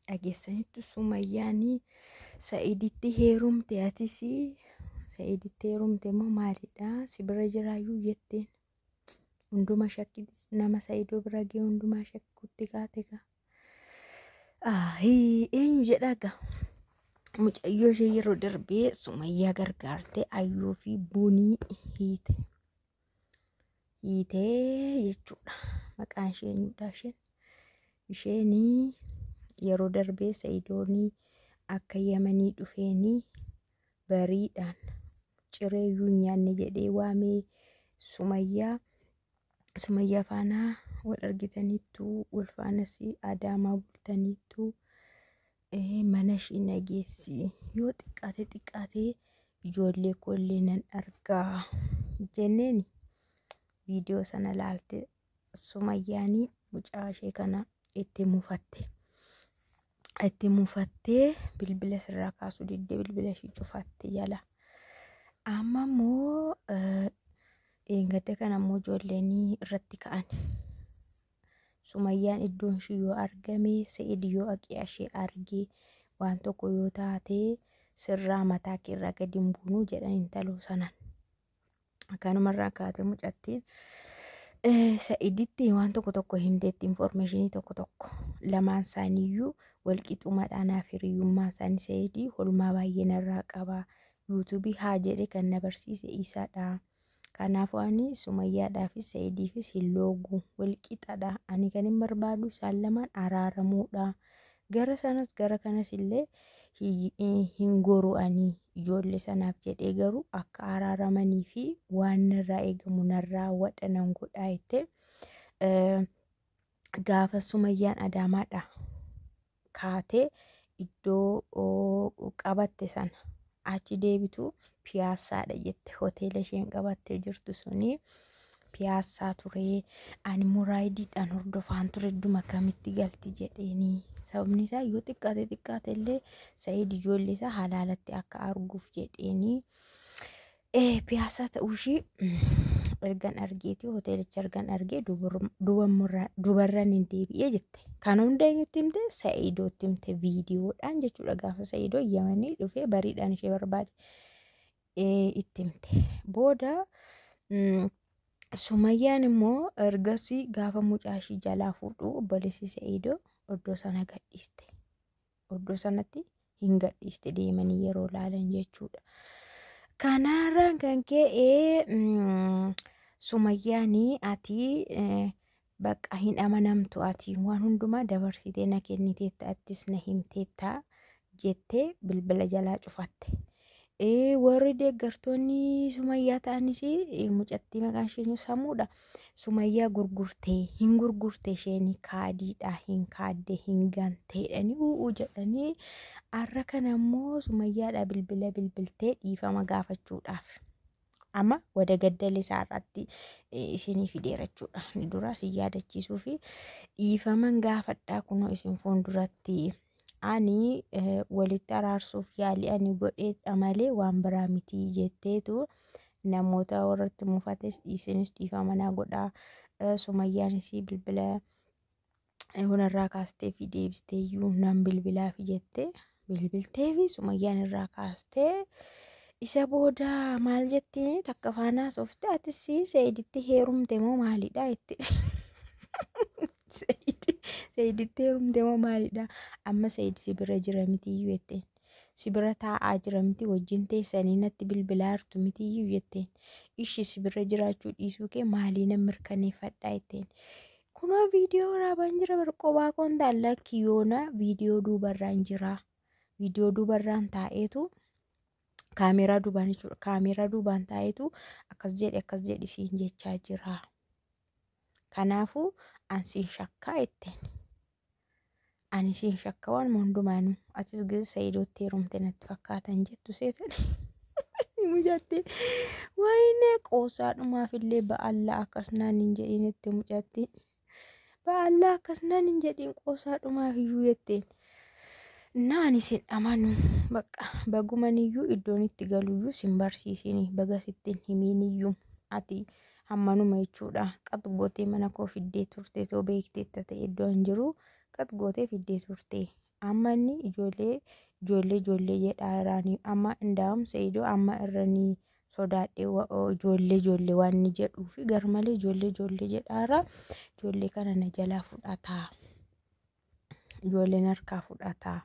dhageessanitti Sumayyaanii Sa'iditti heerumte atis Sa'iditti heerumte moo maalidha si bira jiraayyuu jetteen hunduma shakkiti nama Sa'idoo bira gee hunduma shakkutti kaatega eenyu jedhaga mucayyoo ishee yeroo darbee Sumayyaa gargaarte ayyuu fi bunii hiitee jechuudha maqaan ishee eenyudha isheenii yeroo darbee Sa'idoonii akka Yamanii dhufeenii bariidhaan cireeyyuu nyaanne jedhee waamee Sumayyaa faana wal argitaniittu wal faanas Adaamaa bultaniittu mana ishii nageessi yoo xiqqaate ijoollee kollee nan argaa jenneeni viidiyoo sana laalte Sumayyaanii mucaa ishee kana itti mufattee bilbila sirraa kaasuu diddee bilbila ishii cufatte jala amma immoo gadda kana immoo ijoolleen irratti ka'an Sumayyaan iddoon ishii yoo argame Sa'id yoo aqee ishee argee waan tokko yoo taate sirraa mataa keerraa gadi hin buunuu jedhan intaloo sanan akkanumarraa kaate mucattiin Sa'iditti waan tokko himteetti informationii tokko lamaan isaaniiyyuu walqixumadhaanaaf hiriyyummaa isaanii Sa'idii holmaa baay'ee narraa qaba yuutuubii haa jedhe kan na barsiise isaadha kanaafuu ani Sumayyaadhaafis Sa'idiifis hin loogu walqixadha ani kan hin barbaadu isaan lamaan araaramuudha gara sanas gara kanas illee hin goru ani ijoollee sanaaf jedhee garuu akka araaramanii fi waan narraa eegamu narraa wadhanan godhaa itti gaafa Sumayyaan Adaamaadha kaatee iddoo qabatte sana achi deebitu Piyaassaadha jette hoteela isheen qabattee jirtu suni Piyaassaa ture ani muraayidiidhaan hordofaan ture dhuma kamitti galti jedheeni sababni isaa yoo xiqqaate illee Sa'id ijoollee isaa halaalatti akka arguuf jedheeni Piyaassaa ta'uushii ergan argeeti hoteelicha ergan argee dubarran hin deebi'ee jette kan hunda eenyutti himte Sa'idootti himte viidiyoodhaan jechuudha gaafa Sa'idoo Yamanii dhufee bariidhaan ishee barbaade itti himte booda Sumayyaan immoo ergasii gaafa mucaa ishii jalaa fuudhu obboleessi Sa'idoo iddoo sana gadhiiste iddoo sanatti hin gadhiiste deemanii yeroo laalan jechuudha kanarraan kan ka'e Sumayyaanii ati bakka hin amanamtu ati waan hundumaa dabarsitee na kenniteetta attis na himteetta jettee bilbila jalaa cufatte warri deeggartoonni Sumayyaa ta'anis mucattii maqaan ishee Samuudha Sumayyaa hin gurgurte isheen kaadiidha hin kaadde hin ganteedhani jedhanii arra kana immoo Sumayyaadha bilbila bilbiltee dhiifama gaafachuudhaaf amma wada gaddallee isaarratti isinii fideerachuudha ni dura si yaadachiisuu fi dhiifaman gaafadhaa kunoo isin fuulduratti ani walitti araarsuuf yaalii ani godheedha malee waan biraa miti jetteetu namoota warratti mufates isinis dhiifama naa godhaa Sumayyaanis bilbila hunarraa kaastee fi deebistee iyyuu nan bilbilaa fi jettee bilbiltee fi Sumayyaan irraa kaastee isa booda maal jettiin takka faanaa soofte atis Sa'iditti heerumte moo maalidha itti Sa'iditti heerumte moo maalidha amma Sa'id si bira jira miti iyyuu jetteen si bira taa'aa jira miti wajjin teessanii natti bilbilaa jirtu miti iyyuu jetteen ishi si bira jiraachuu dhiisuu kee maalii nan mirkaneeffadhaa jetteen kunoo viidiyoo waraabaan jira barqobaa koon daallakki yoona viidiyoo duubarraan jira viidiyoo duubarraan taa'eetu kaameeraa duubaan taa'eetu akkas jedhi siin jechaa jira kanaafuu ansiin shakkaa jetteen ani siin shakka waan hundumaanuu atis gizu Sa'idootti heerumte natti fakkaatan jettu seetan mucatti wayne qoosaadhumaaf illee ba'allaa akkasnaan hin jedhin itti mucatti ba'allaa akkasnaan hin jedhin qoosaadhumaaf iyyuu jetteen naani sin amanu bakka bagumaniyyuu iddoon itti galuyyuu sin barsiisini baga sittin himiiniyyuu ati hammanuma jechuudha qaxgootee mana koo fiddee turte too beekteetta ta'e iddoon jiru qaxgootee fiddee turte amma inni ijoollee jedhaa jiraanii amma indaa'um Seydoo amma irranii sodaadhee ijoollee waan inni jedhuu fi garmalee ijoollee jedhaara. Ijoollee kana na jalaa fudhataa, ijoolleen harkaa fudhataa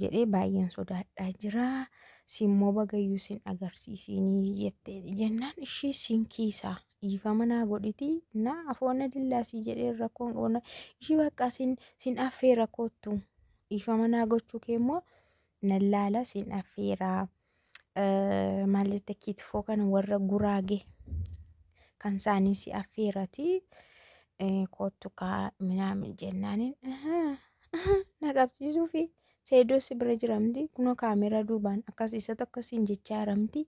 jedhee baay'een sodaadhaa jira. Simmoo bagayyuu sin agarsiisinii jettee jennaan ishii sin kiisaa dhiifama naa godhiti na afoona dillaasii jedhee rakkoon qoona ishii bakka sin affeera kottu dhiifama naa gochuu keemmoo nan laala sin affeeraa. Maal jette kitfoo kana warra Guraagee kan isaanii si affeerati kottu kaa minaamin jennaaniin na qabsiisuu fi Seydoo si bira jiramti kunoo kaameraa duubaan akkasiisatu akkasiin jechaa jiramti.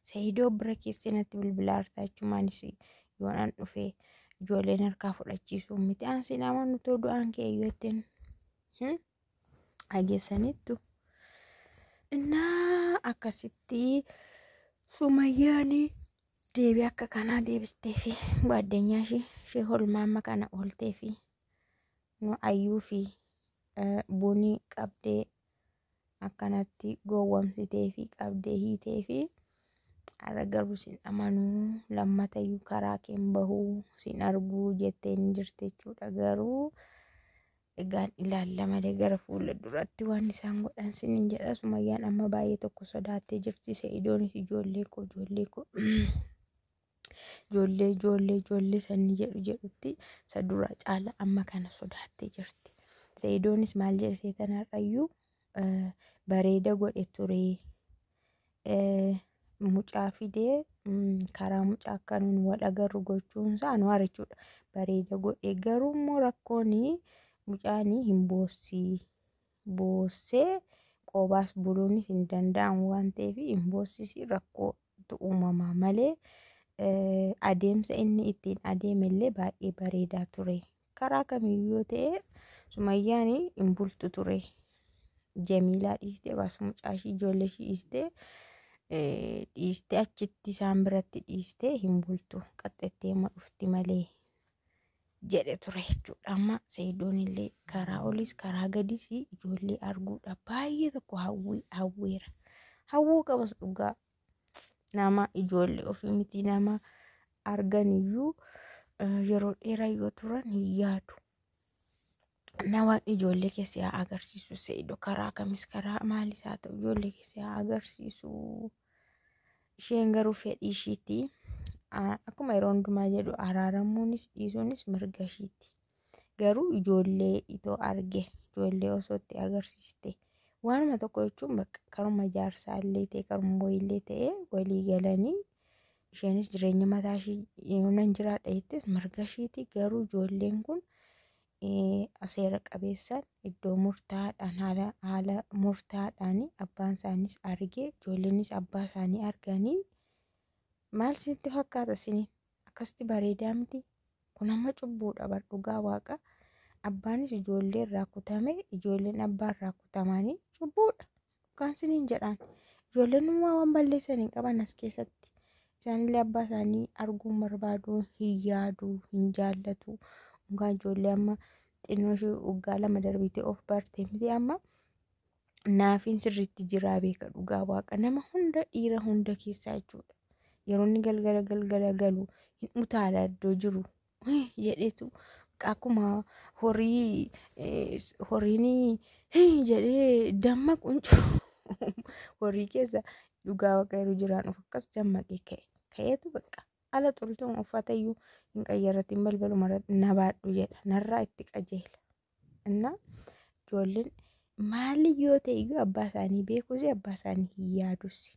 Seydoo bira keessatti bilbilaa hartaa jechuumaanis yoonaan dhufee ijoolleen harkaa fudhachiisuu miti ansi nama nutoo du'aan kee eeyyotten hageessanittu. Innaa akkasitti Sumayyaanii deebii akka kanaa deebistee fi gaaddeenyaa ishee holmaamma kana ooltee fi nu ayyuu fi bunii qabdee akkanatti gowwomsitee fi qabdee hiitee fi ara garuu sin amanuu lammatayyuu karaa keen bahuu sin arguu jetteen jirte jechuudha. Garuu egaan ilaalla malee gara fuula duratti waan isaan godhan sinin jedha. Sumayyaan amma baay'ee tokko sodaattee jirti. Seydoonis ijoollee koo ijoollee sanni jedhutti isa dura caala amma kana sodaattee jirti. Seydoonis maal jedhee tanarrayyuu bareeda godhe ture mucaa fidee karaa mucaa akka nuun wal agarru gochuunsaa nu jechuudha. Bareeda godhe garuu immoo rakkoonii mucaanii hin boossee qobaas buluunis hin danda'amu waan ta'eef hin boossisi rakkootu uumamaa malee adeemsa inni ittiin adeemellee baay'ee bareedaa ture. Karaa kamiyyuu ta'e Sumayyaanii hin bultu ture. Jamiilaa dhiistee baas mucaashii ijoollee ishii dhiistee achitti isaan biratti dhiistee hin bultu qaxxettee ma dhufti malee jedhe ture jechuudha. Amma Seydoon illee karaa olis karaa gadis ijoollee arguudha baay'ee tokko hawweera. Hawwuu qabas dhugaa nama ijoollee ofii miti nama arganiyyuu yeroo dheeraa yoo turan hin yaadu. Nama ijoollee keessa haa agarsiisu Seydoo karaa kamis karaa maalis haa ta'u ijoollee keessa haa agarsiisu. Isheen garuu fedhii ishiiti. Akkuma yeroo hundumaa jedhu araaramuunis dhiisuunis mirga ishiiti. Garuu ijoollee itoo arge ijoollee osoo itti agarsiiste waanuma tokko jechuun bakka karuma jaarsaallee ta'e karuma wayiillee ta'e walii galanii isheenis jireenya mataa ishii yoonan jiraadha jettis mirga ishiiti. Garuu ijoolleen kun seera qabeessaan iddoo murtaa'aadhaan haala murtaa'aadhaan abbaan isaaniis argee ijoolleenis abbaa isaanii arganii maal isinitti fakkaata isiniin akkasitti bareedaa miti kun amma cubbuudha bar dhugaa waaqa. Abbaanis ijoollee irraa kutame ijoolleen abbaa irraa kutamanii cubbuudha kan isiniin jedhaan. Ijoolleen waan balleessan hin qaban as keessatti isaanillee abbaa isaanii arguun barbaadu hin yaadu hin jaallatu. Ungaan ijoollee amma xinnoo ishee waggaa 2 darbitee of bartee miti amma naafiin sirriitti jiraa beeka dhugaa waaqa nama hunda dhiira hunda keessaa jechuudha. Yeroo inni galgala galu hin utaala iddoo jiru jedheetu akkuma horiin jedhee dammaqu horii keessa dhugaa waaqa yeroo jiraan of akkas dammaqee ka'eetu bakka ala xultuun uffata iyyuu hin qayyaratiin balbalu maratti na baadhu jedha narraa itti qajeela. Innaa ijoolleen maali yoo ta'e iyyuu abbaa isaanii beekuusi abbaa isaanii hin yaadusi.